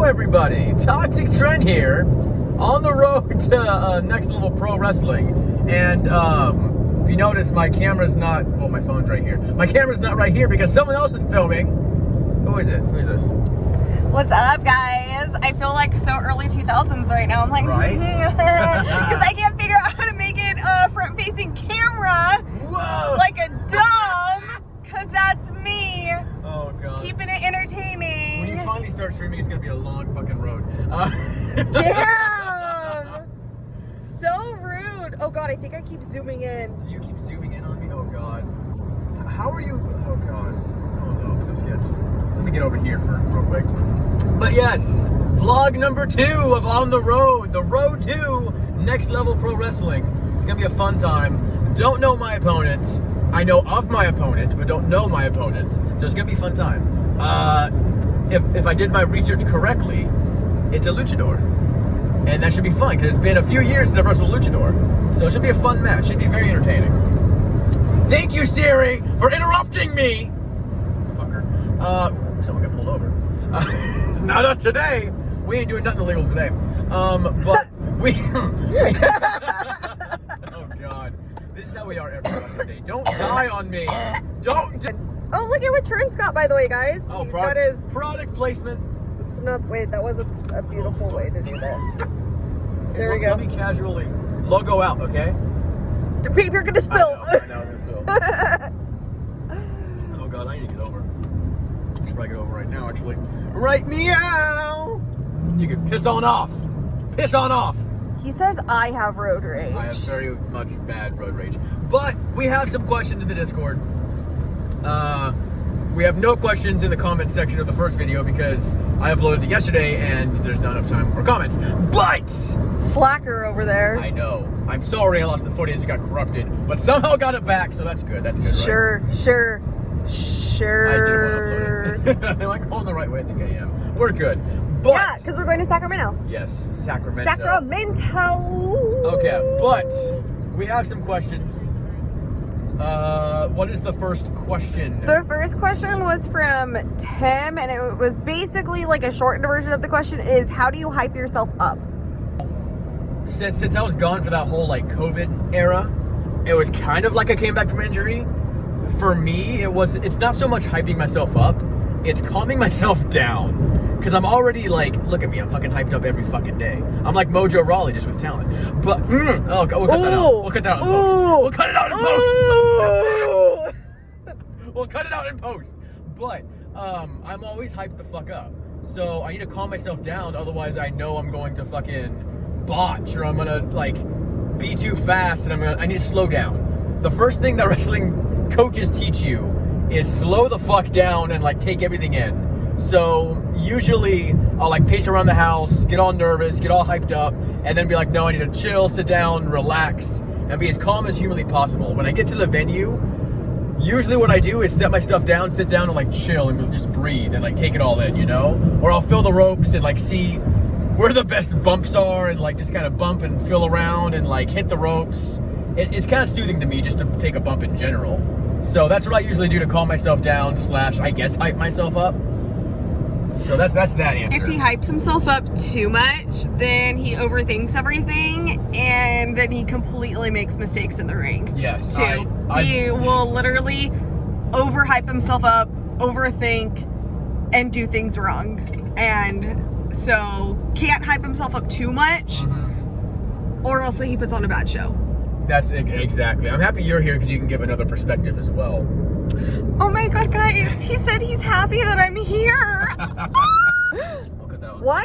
everybody, ToxicTrent here, on the road to Next Level Pro Wrestling, and if you notice, my camera's not, well, my phone's right here. My camera's not right here because someone else is filming. Who is it? Who is this? What's up, guys? I feel like so early 2000s right now. I'm like, right? Because I can't figure out how to make it a front-facing camera. Whoa! Like a dumb, because that's me. Oh, God. Keeping it entertaining. When you finally start streaming, it's going to be a long fucking road. Damn! So rude. Oh, God, I think I keep zooming in. Do you keep zooming in on me? Oh, God. How are you? Oh, God. Oh, no, I'm so scared. Let me get over here for real quick. But yes, vlog number 2 of On the Road. The road to Next Level Pro Wrestling. It's going to be a fun time. Don't know my opponent. I know of my opponent, but don't know my opponent. So it's going to be a fun time. If I did my research correctly, it's a luchador. And that should be fun, because it's been a few years since I've wrestled a luchador. So it should be a fun match. Should be very entertaining. Thank you, Siri, for interrupting me. Fucker. Someone got pulled over. It's not us today. We ain't doing nothing illegal today. But we... Oh, God. This is how we are every fucking day. Don't die on me. Don't. Oh, look at what Trent's got, by the way, guys. Oh, He's got his... product placement. It's not... Wait, that was a beautiful way to do that. There we go. Let me casually logo out, okay? The paper gonna spill. I know, I'm gonna spill. Oh, God, I need to get over. I should probably get over right now, actually. Right meow! You can piss on off. Piss on off. He says I have road rage. I have very much bad road rage. But we have some questions in the Discord. We have no questions in the comment section of the first video because I uploaded it yesterday and there's not enough time for comments. But! Slacker over there. I know. I'm sorry I lost the footage. It got corrupted. But somehow got it back, so that's good. That's good, right? Sure. I didn't want to upload it. Am I going the right way? I think I am. We're good. But, yeah, because we're going to Sacramento. Yes, Sacramento. Okay, but we have some questions. What is the first question? The first question was from Tim, and it was basically like a shortened version of the question is, how do you hype yourself up? Since I was gone for that whole like COVID era, it was kind of like I came back from injury. For me, it's not so much hyping myself up, it's calming myself down. Because I'm already like, look at me, I'm fucking hyped up every fucking day. I'm like Mojo Rawley, just with talent. But, oh, we'll cut that out. We'll cut that out in post. We'll cut it out in post. We'll cut it out in post. But, I'm always hyped the fuck up. So I need to calm myself down, otherwise I know I'm going to fucking botch, or I'm gonna, like, be too fast, and I need to slow down. The first thing that wrestling coaches teach you is slow the fuck down and, like, take everything in. So usually I'll like pace around the house, get all nervous, get all hyped up, and then be like, no, I need to chill, sit down, relax, and be as calm as humanly possible. When I get to the venue, usually what I do is set my stuff down, sit down and like chill and just breathe and like take it all in, you know? Or I'll feel the ropes and like see where the best bumps are and like just kind of bump and feel around and like hit the ropes. It's kind of soothing to me just to take a bump in general. So that's what I usually do to calm myself down / I guess hype myself up. So that's that answer. If he hypes himself up too much, then he overthinks everything, and then he completely makes mistakes in the ring. Yes. Too. He will literally overhype himself up, overthink, and do things wrong. And so can't hype himself up too much, or else he puts on a bad show. That's exactly. I'm happy you're here because you can give another perspective as well. Oh my God, guys! He said he's happy that I'm here. Why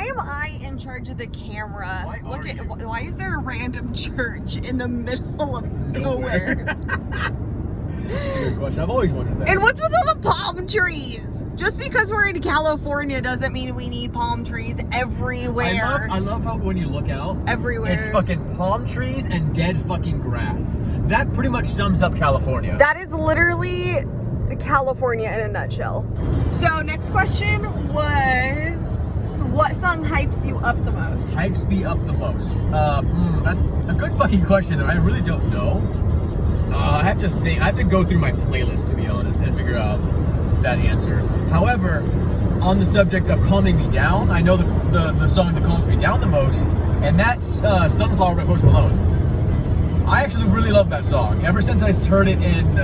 am I in charge of the camera? Why is there a random church in the middle of nowhere? That's a good question. I've always wondered that. And what's with all the palm trees? Just because we're in California doesn't mean we need palm trees everywhere. I love how when you look out, everywhere, it's fucking palm trees and dead fucking grass. That pretty much sums up California. That is literally California in a nutshell. So next question was, what song hypes you up the most? Hypes me up the most. That's a good fucking question that I really don't know. I have to think. I have to go through my playlist, to be honest, and figure out that answer. However, on the subject of calming me down, I know the song that calms me down the most, and that's Sunflower by Post Malone. I actually really love that song. Ever since I heard it in,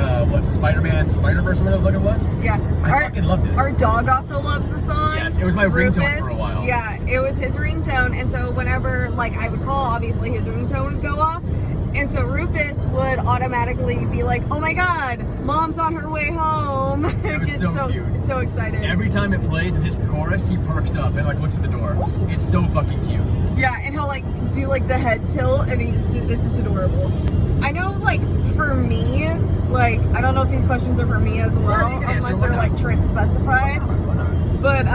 Spider-Man, Spider-Verse or whatever it was? Yeah. I fucking loved it. Our dog also loves the song. Yes, it was my ringtone for a while. Yeah, it was his ringtone, and so whenever, like, I would call, obviously his ringtone would go off, and so Rufus would automatically be like, oh my god, mom's on her way home. It was so cute. So excited. Every time it plays and hits the chorus, he perks up and, like, looks at the door. Ooh. It's so fucking cute. Yeah, and he'll, like, do, like, the head tilt, and it's just adorable. I know, like, for me, like, I don't know if these questions are for me as well, unless they're, like, Trent specified. But,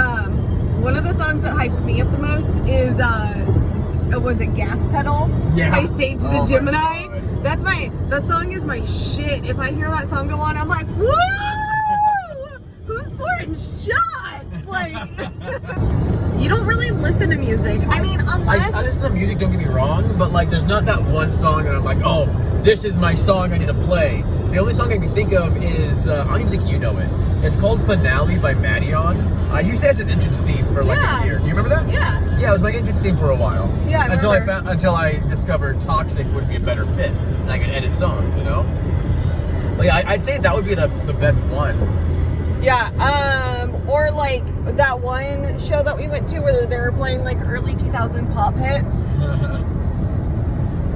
one of the songs that hypes me up the most is, was it Gas Pedal? Yeah. By Sage the Gemini. That song is my shit. If I hear that song go on, I'm like, woo! Who's pouring shots? Like, you don't really listen to music. I mean, unless... I listen to music, don't get me wrong, but, like, there's not that one song that I'm like, oh, this is my song I need to play. The only song I can think of is, I don't even think you know it. It's called Finale by Madeon. I used it as an entrance theme for, like, a year. Do you remember that? Yeah. Yeah, it was my entrance theme for a while. Yeah, Until I discovered Toxic would be a better fit, and I could edit songs, you know? But yeah, I'd say that would be the best one. Yeah, or like that one show that we went to where they were playing like early 2000 pop hits.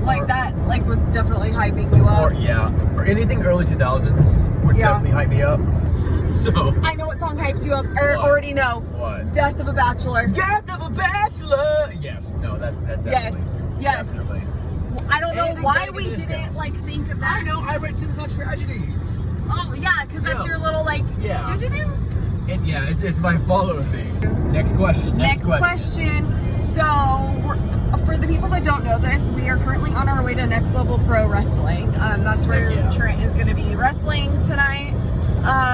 Like that, like, was definitely hyping you up. Or anything early 2000s would definitely hype me up. So I know what song hypes you up. Already know. What? Death of a Bachelor. Death of a Bachelor. Yes. No, that's definitely. Yes. Definitely. I don't know why we didn't like think of that. I know. I read Sins Not Tragedies. Oh yeah, because that's your little like. Yeah. Do. It's my follow thing. Next question. Next question. So, for the people that don't know this, we are currently on our way to Next Level Pro Wrestling. That's where Trent is going to be wrestling tonight.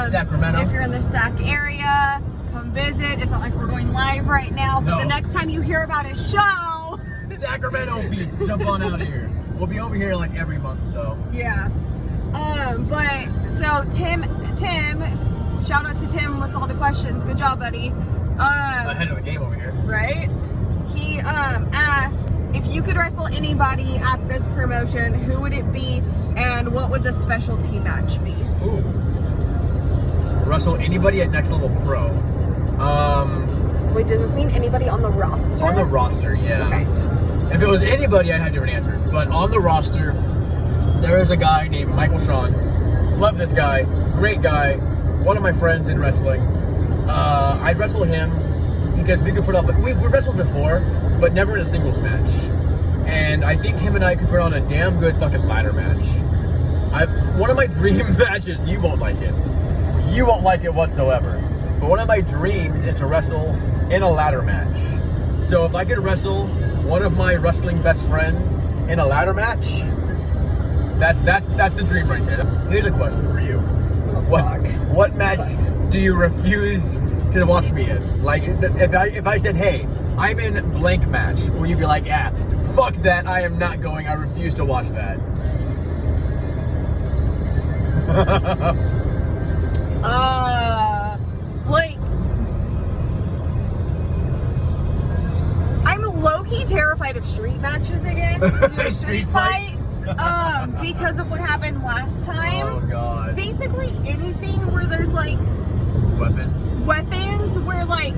Sacramento. If you're in the Sac area, come visit. It's not like we're going live right now, but the next time you hear about his show, Sacramento, jump on out here. We'll be over here like every month, so. Yeah. But so Tim, shout out to Tim with all the questions. Good job, buddy. Ahead of the game over here. Right? He asked if you could wrestle anybody at this promotion, who would it be, and what would the specialty match be? Ooh. Wrestle anybody at Next Level Pro. Wait, does this mean anybody on the roster? On the roster, yeah. Okay. If it was anybody, I'd have different answers. But on the roster, there is a guy named Michael Shawn. Love this guy. Great guy. One of my friends in wrestling. I'd wrestle him because we could put off... We've wrestled before, but never in a singles match. And I think him and I could put on a damn good fucking ladder match. One of my dream matches, you won't like it. You won't like it whatsoever. But one of my dreams is to wrestle in a ladder match. So if I could wrestle one of my wrestling best friends in a ladder match, that's the dream right there. Here's a question for you. What match do you refuse to watch me in? Like, if I said, hey, I'm in blank match, will you be like, yeah, fuck that, I am not going, I refuse to watch that? Like, I'm low-key terrified of street matches again. Street fights. Because of what happened last time. Oh god. Basically anything where there's like weapons where like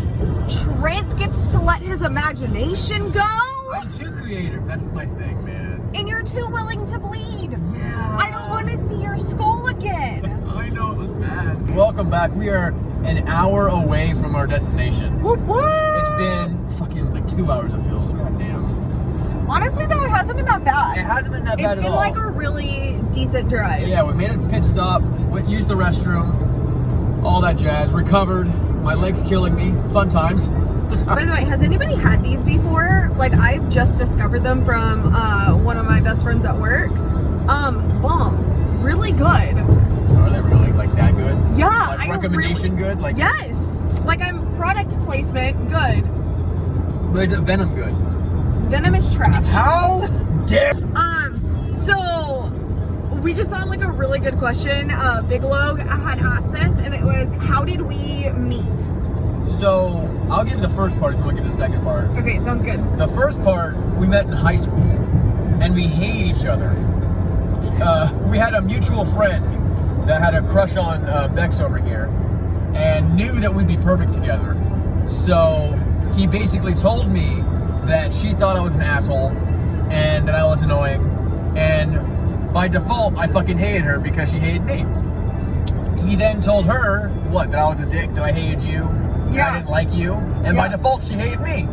Trent gets to let his imagination go. I'm too creative, that's my thing, man. And you're too willing to bleed. Yeah. I don't want to see your skull again. I know, it was bad. Welcome back. We are an hour away from our destination. Whoop whoop! It's been fucking like 2 hours, it feels. God damn. Honestly though, it hasn't been that bad. It hasn't been that bad at all. It's been like a really decent drive. Yeah, we made a pit stop, used the restroom, all that jazz, recovered. My leg's killing me. Fun times. By the way, has anybody had these before? Like, I've just discovered them from one of my best friends at work. Bomb. Really good. Are they really like that good? Yeah. Like recommendation good? Like yes. Like, I'm product placement good. But is it Venom good? Venom is trash. How dare? So we just saw like a really good question. Bigelow had asked this, and it was, how did we meet? So I'll give the first part if you want to give the second part. Okay, sounds good. The first part, we met in high school, and we hate each other. We had a mutual friend that had a crush on Bex over here, and knew that we'd be perfect together. So he basically told me that she thought I was an asshole, and that I was annoying, and by default, I fucking hated her because she hated me. He then told her, what, that I was a dick, that I hated you, that I didn't like you, and by default, she hated me.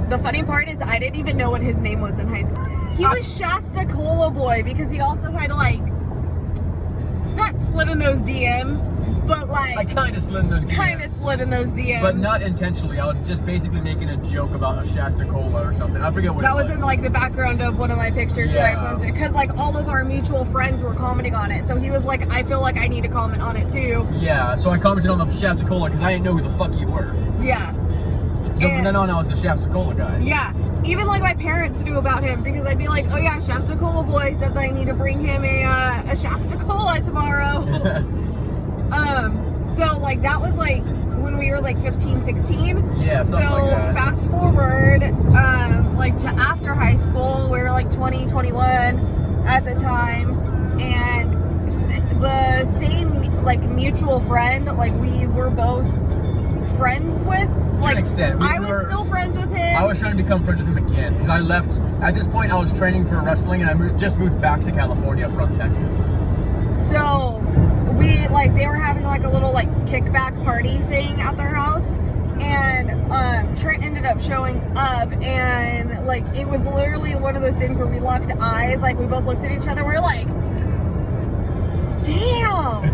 The funny part is I didn't even know what his name was in high school. He was Shasta Cola Boy because he also had like, not slid in those DMs, but like... I kind of slid in those DMs. Kind of slid in those DMs. But not intentionally. I was just basically making a joke about a Shasta Cola or something. I forget what it was. That was in like the background of one of my pictures that I posted. Because like all of our mutual friends were commenting on it. So he was like, I feel like I need to comment on it too. Yeah, so I commented on the Shasta Cola because I didn't know who the fuck you were. Yeah. So from then on, I was the Shasta Cola guy. Yeah. Even like my parents knew about him because I'd be like, oh yeah, Shasta Cola Boy said that I need to bring him a Shasta Cola tomorrow. So like that was like when we were like 15, 16. Yeah, something like that. Fast forward like to after high school, we were like 20, 21 at the time, and the same like mutual friend, like we were both friends with. Like, to an extent. I was still friends with him. I was trying to become friends with him again because I left. At this point, I was training for wrestling, and I just moved back to California from Texas. So we like they were having like a little like kickback party thing at their house, and Trent ended up showing up, and like it was literally one of those things where we locked eyes, like we both looked at each other, we were like, damn.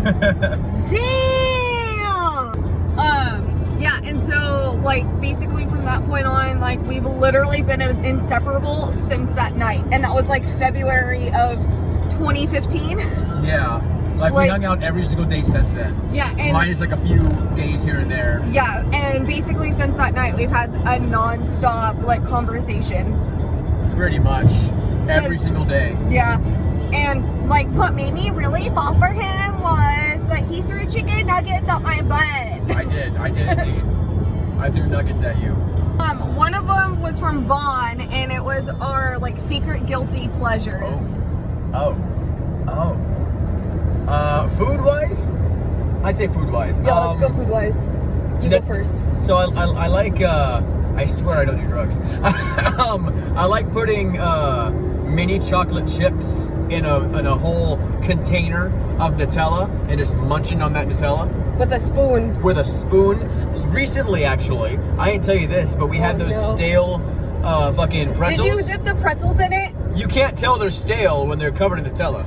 Yeah, and so like basically from that point on, like we've literally been inseparable since that night, and that was like February of 2015. Yeah, like we hung out every single day since then. Yeah, and minus like a few days here and there. Yeah, and basically since that night we've had a non-stop like conversation. Pretty much every single day. Yeah, and like what made me really fall for him was that he threw chicken nuggets up my butt. I did indeed. I threw nuggets at you. One of them was from Vaughn, and it was our like secret guilty pleasures. Food wise, I'd say food wise. Yeah, let's go food wise. You go first. So I like. I swear I don't do drugs. I like putting mini chocolate chips in a whole container of Nutella and just munching on that Nutella. With a spoon. With a spoon. Recently, actually, I didn't tell you this, but we had those stale fucking pretzels. Did you dip the pretzels in it? You can't tell they're stale when they're covered in Nutella.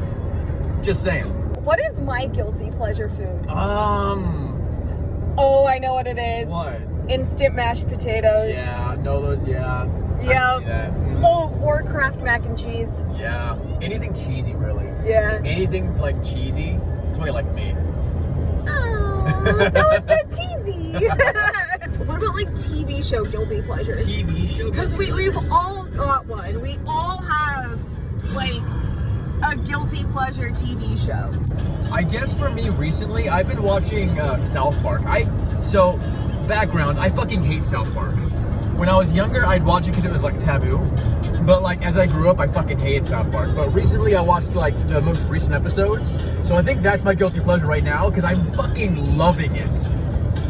Just saying. What is my guilty pleasure food? Oh, I know what it is. What? Instant mashed potatoes. Yeah, no, those, yeah. Yeah. Oh, or Kraft mac and cheese. Yeah. Anything cheesy, really. Yeah. Anything like cheesy, that's why you like me. Oh, that was so cheesy. What about like TV show guilty pleasures? TV show? Because we've all got one. We all have like a guilty pleasure TV show. I guess for me recently, I've been watching South Park. So, background, I fucking hate South Park. When I was younger, I'd watch it because it was like taboo. But like as I grew up, I fucking hated South Park. But recently I watched like the most recent episodes. So I think that's my guilty pleasure right now because I'm fucking loving it.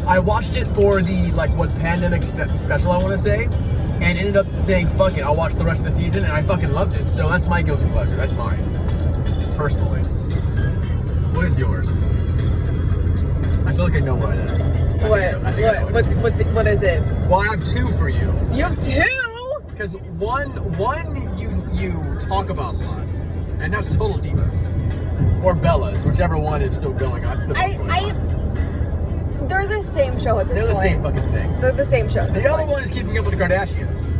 I watched it for the like what pandemic special I want to say, and ended up saying fuck it, I'll watch the rest of the season, and I fucking loved it. So that's my guilty pleasure. That's mine, personally. What is yours? I feel like I know what it is. What is it? Well, I have two for you. You have two? Because one you talk about lots, and that's Total Divas or Bellas, whichever one is still going on. They're the same show at this point. They're the same fucking thing. They're the same show. The other one is Keeping Up with the Kardashians.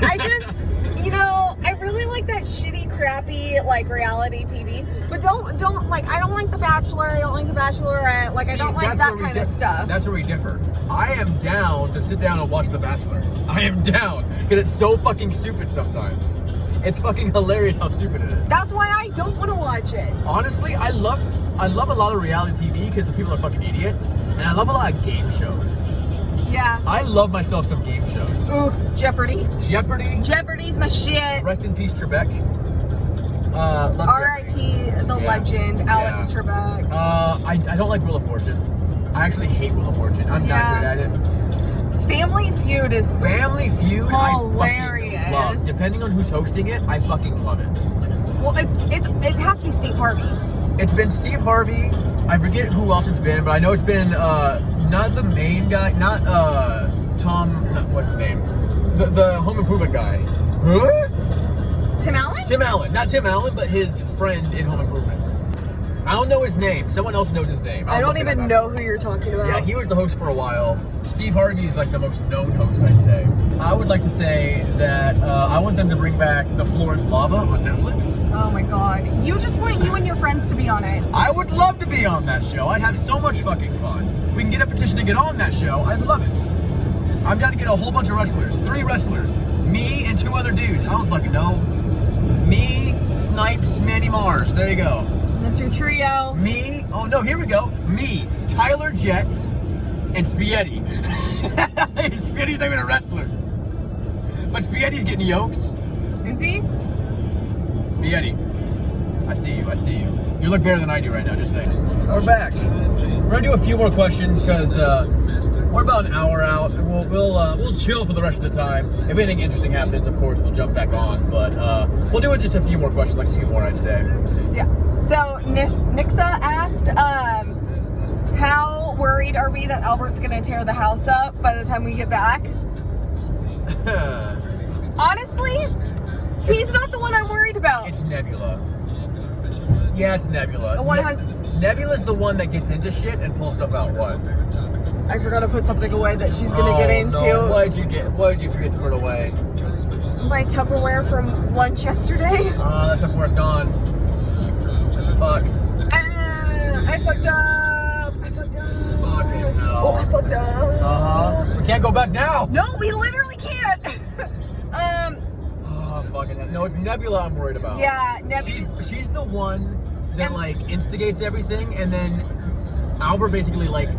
I just, I really like that shitty, crappy, like reality TV. But don't like. I don't like The Bachelor. I don't like The Bachelorette. Like, I don't like that kind of stuff. That's where we differ. I am down to sit down and watch The Bachelor. I am down because it's so fucking stupid sometimes. It's fucking hilarious how stupid it is. That's why I don't want to watch it. Honestly, I love a lot of reality TV because the people are fucking idiots, and I love a lot of game shows. Yeah. I love myself some game shows. Ooh, Jeopardy. Jeopardy's my shit. Rest in peace, Trebek. R.I.P. the legend, Alex Trebek. I don't like Wheel of Fortune. I actually hate Wheel of Fortune. I'm not good at it. Family Feud is hilarious. I fucking love. Depending on who's hosting it, I fucking love it. Well, it has to be Steve Harvey. It's been Steve Harvey. I forget who else it's been, but I know it's been not the main guy, not Tom. What's his name? The Home Improvement guy. Huh? Tim Allen? Tim Allen. Not Tim Allen, but his friend in Home Improvement. I don't know his name. Someone else knows his name. I don't even know who you're talking about. Yeah, he was the host for a while. Steve Harvey is like the most known host, I'd say. I would like to say that I want them to bring back The Floor is Lava on Netflix. Oh my god. You just want you and your friends to be on it. I would love to be on that show. I'd have so much fucking fun. We can get a petition to get on that show. I'd love it. I'm down to get a whole bunch of wrestlers. 3 wrestlers. Me and 2 other dudes. I don't fucking know. Me, Snipes, Manny Mars. There you go. That's your trio. Me, oh no, here we go. Me, Tyler Jett, and Spaghetti. Spaghetti's not even a wrestler. But Spaghetti's getting yoked. Is he? Spaghetti. I see you. You look better than I do right now, just saying. We're back. We're gonna do a few more questions because we're about an hour out, and we'll chill for the rest of the time. If anything interesting happens, of course, we'll jump back on. But we'll do just a few more questions, like 2 more, I'd say. Yeah. So Nixa asked, how worried are we that Albert's gonna tear the house up by the time we get back? Honestly, he's not the one I'm worried about. It's Nebula. Yeah, it's Nebula. Nebula's the one that gets into shit and pulls stuff out. What? I forgot to put something away that she's gonna get into. No. What did you forget to put away? My Tupperware from lunch yesterday. That Tupperware's gone. That's fucked. I fucked up. Fucking hell. Oh, I fucked up. We can't go back now. No, we literally can't. Oh, fucking hell. No, it's Nebula I'm worried about. Yeah, Nebula. She's the one that like instigates everything, and then Albert basically like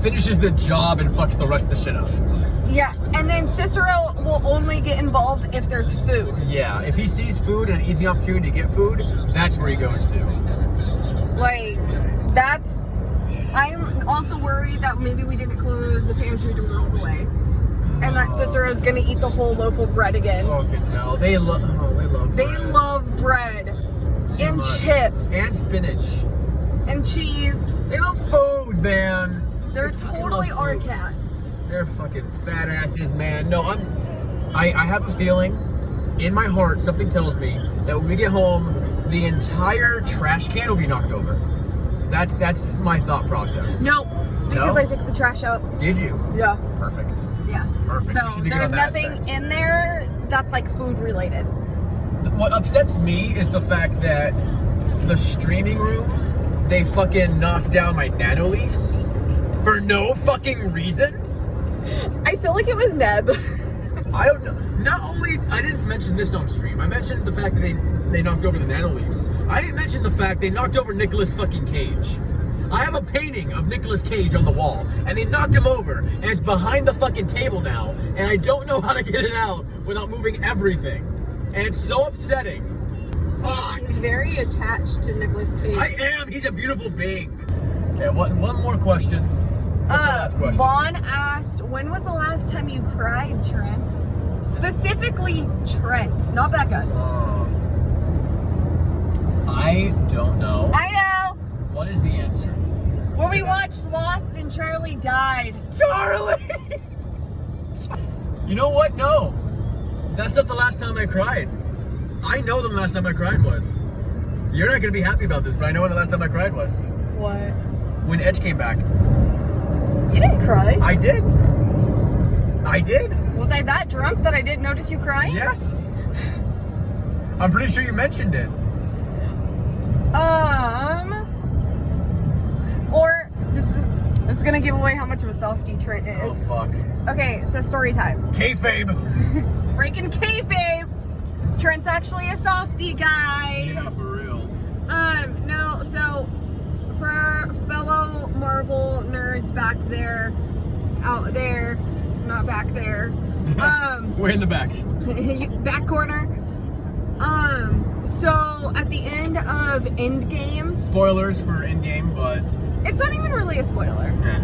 finishes the job and fucks the rest of the shit up. Yeah, and then Cicero will only get involved if there's food. Yeah, if he sees food and an easy opportunity to get food, that's where he goes to. Like, I'm also worried that maybe we didn't close the pantry door all the way. And that Cicero's gonna eat the whole loaf of bread again. Fucking hell. They love bread. They love bread. Too and much. Chips. And spinach. And cheese. They love food, man. They're totally our cats. They're fucking fat asses, man. No, I have a feeling in my heart, something tells me that when we get home, the entire trash can will be knocked over. That's my thought process. Nope. Because I took the trash out. Did you? Yeah. Perfect. Yeah. Perfect. So there's nothing in there that's like food related. What upsets me is the fact that the streaming room, they fucking knocked down my nano leafs for no fucking reason. I feel like it was Neb. I don't know. Not only, I didn't mention this on stream. I mentioned the fact that they knocked over the nano leaves. I didn't mention the fact they knocked over Nicolas fucking Cage. I have a painting of Nicolas Cage on the wall, and they knocked him over, and it's behind the fucking table now, and I don't know how to get it out without moving everything. And it's so upsetting. Fuck. He's very attached to Nicolas Cage. I am. He's a beautiful being. Okay, one more question. What's the last question? Vaughn asked, when was the last time you cried, Trent? Specifically, Trent, not Becca. I don't know. I know. What is the answer? When we watched Lost and Charlie died. Charlie! You know what? No. That's not the last time I cried. I know the last time I cried was. You're not going to be happy about this, but I know when the last time I cried was. What? When Edge came back. You didn't cry. I did. I did. Was I that drunk that I didn't notice you crying? Yes. I'm pretty sure you mentioned it. Or this is gonna give away how much of a softie Trent is. Oh fuck. Okay, so story time. Kayfabe. Breaking kayfabe. Trent's actually a softie, guys. Yeah, for real. No, so for our fellow Marvel nerds back there, out there, not back there, Way in the back. back corner. So at the end of Endgame, Spoilers for Endgame, but it's not even really a spoiler. eh.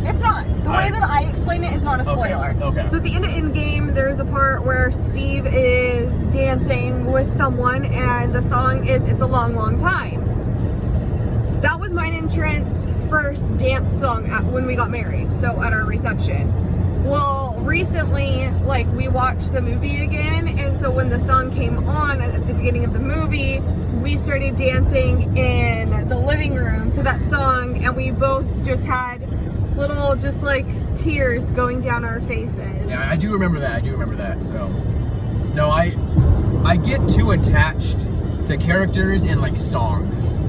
It's not. The way that I explain it is not a spoiler. Okay. So at the end of Endgame, there's a part where Steve is dancing with someone, and the song is "It's a Long, Long Time." That was mine and Trent's first dance song when we got married, so at our reception. Well, recently, like, we watched the movie again, and so when the song came on at the beginning of the movie, we started dancing in the living room to that song, and we both just had little, just like, tears going down our faces. Yeah, I do remember that. So, no, I get too attached to characters in like songs.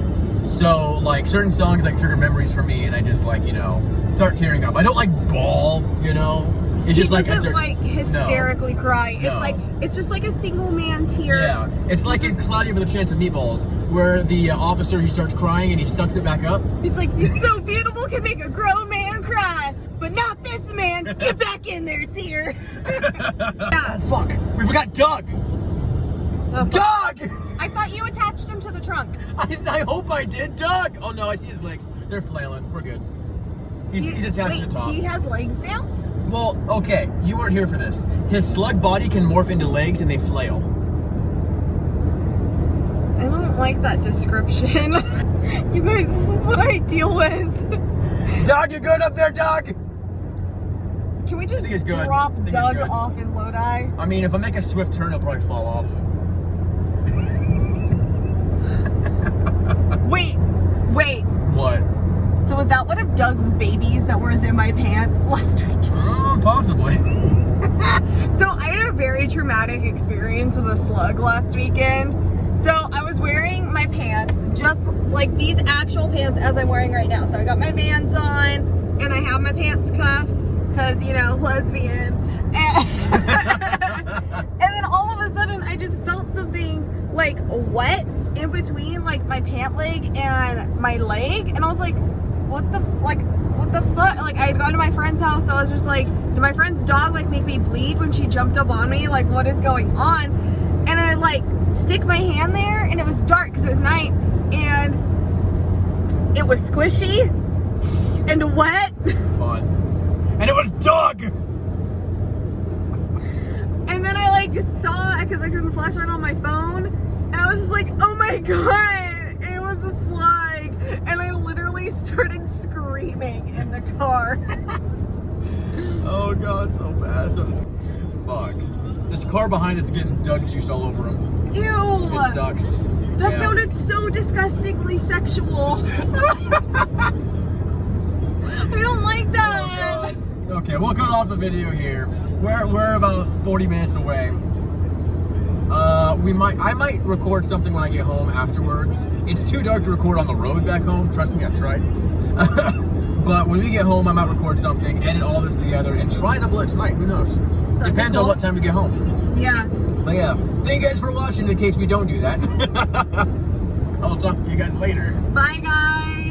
So, like, certain songs like trigger memories for me, and I just, like, you know, start tearing up. I don't like bawl, you know. It's just like I doesn't like hysterically cry. No. It's like, it's just like a single man tear. Yeah, it's like in Cloudy with a Chance of Meatballs, where the officer, he starts crying and he sucks it back up. It's like, it's so beautiful, can make a grown man cry, but not this man. Get back in there, tear. Oh, fuck. We forgot Doug. Oh, Doug! I thought you attached him to the trunk. I hope I did. Doug! Oh no, I see his legs. They're flailing. We're good. He's attached to the top. He has legs now? Well, okay, you weren't here for this. His slug body can morph into legs and they flail. I don't like that description. You guys, this is what I deal with. Doug, you good up there, Doug? Can we just I think it's good. drop I think it's Doug good. off in Lodi? I mean, if I make a swift turn, he'll probably fall off. Wait. What? So was that one of Doug's babies that was in my pants last week? Possibly. So I had a very traumatic experience with a slug last weekend. So I was wearing my pants, just like these actual pants as I'm wearing right now. So I got my Vans on, and I have my pants cuffed, because, you know, lesbian. And then all of a sudden I just felt something like wet in between like my pant leg and my leg, and I was like, what the fuck? Like, I had gone to my friend's house, so I was just like, did my friend's dog like make me bleed when she jumped up on me? Like, what is going on? And I like stick my hand there, and it was dark because it was night, and it was squishy and wet. Fun. And it was Doug! And then I like saw, because I turned the flashlight on my phone, and I was just like, oh my god, it was a slug. And I literally started screaming in the car. Oh god, so bad. So just, fuck. This car behind us is getting Doug juice all over him. Ew. It sucks. That Yeah. sounded so disgustingly sexual. I don't like that. Oh, God. Okay, we'll cut off the video here. We're about 40 minutes away. I might record something when I get home afterwards. It's too dark to record on the road back home. Trust me, I tried. But when we get home, I might record something, edit all this together, and try and upload it tonight. Who knows? Depends on what time we get home. Yeah. But yeah, thank you guys for watching in case we don't do that. I'll talk to you guys later. Bye, guys.